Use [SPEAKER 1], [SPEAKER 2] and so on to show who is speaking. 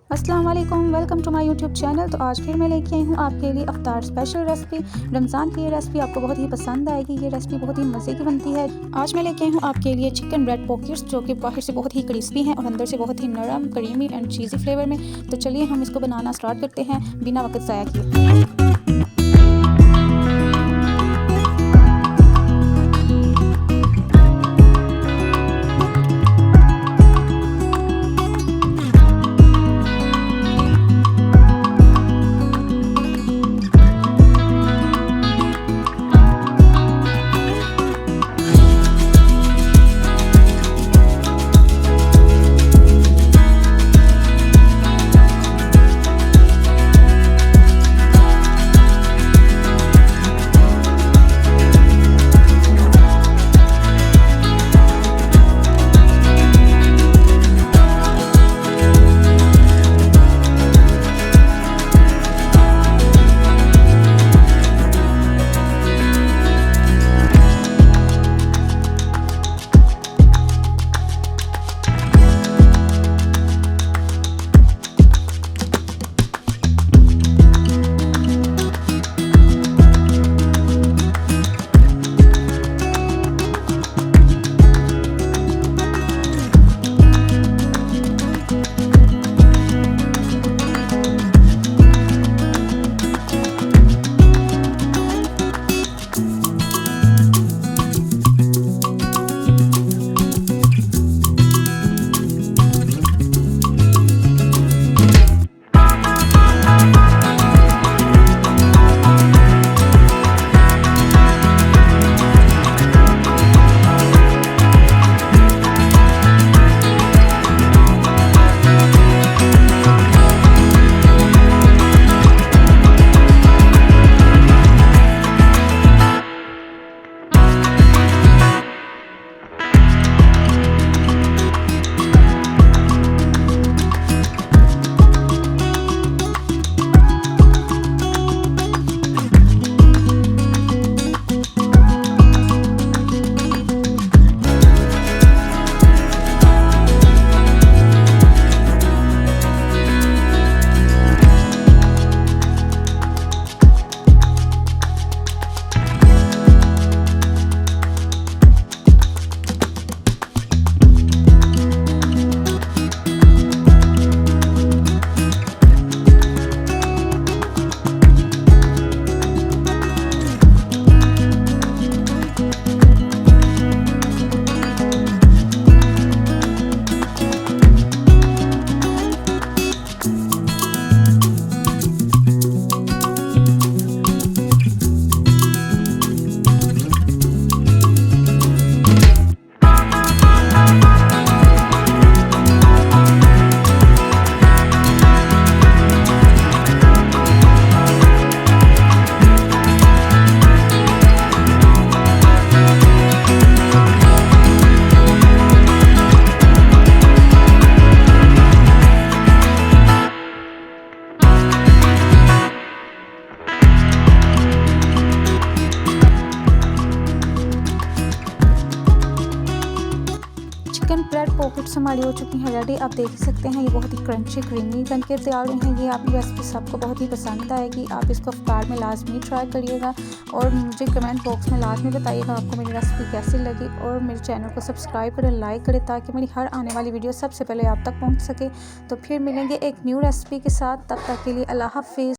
[SPEAKER 1] अस्सलाम वालेकुम, welcome to my YouTube channel. तो आज फिर मैं लेके आई हूँ आपके लिए अफ्तार स्पेशल रेसिपी। रमज़ान की ये रेसिपी आपको बहुत ही पसंद आएगी। ये रेसिपी बहुत ही मज़े की बनती है। आज मैं लेके आई हूँ आपके लिए चिकन ब्रेड पॉकेट्स, जो कि बाहर से बहुत ही क्रिस्पी हैं और अंदर से बहुत ही नरम, क्रीमी एंड चीज़ी फ्लेवर में। तो चलिए हम इसको बनाना स्टार्ट करते हैं बिना वक्त ज़ाया किए। चिकन ब्रेड पॉकेट्स हमारी हो चुकी हैं रेडी। आप देख ही सकते हैं ये बहुत ही क्रंची क्रीमी बनकर तैयार हुई हैं। ये आपकी रेसिपी सबको बहुत ही पसंद आएगी। आप इसको अफ्तार में लाजमी ट्राई करिएगा और मुझे कमेंट बॉक्स में लाजमी बताइएगा आपको मेरी रेसिपी कैसी लगी। और मेरे चैनल को सब्सक्राइब करें, लाइक करें, ताकि मेरी हर आने वाली वीडियो सबसे पहले आप तक पहुँच सके। तो फिर मिलेंगे एक न्यू रेसिपी के साथ। तब तक के लिए अल्लाह हाफिज़।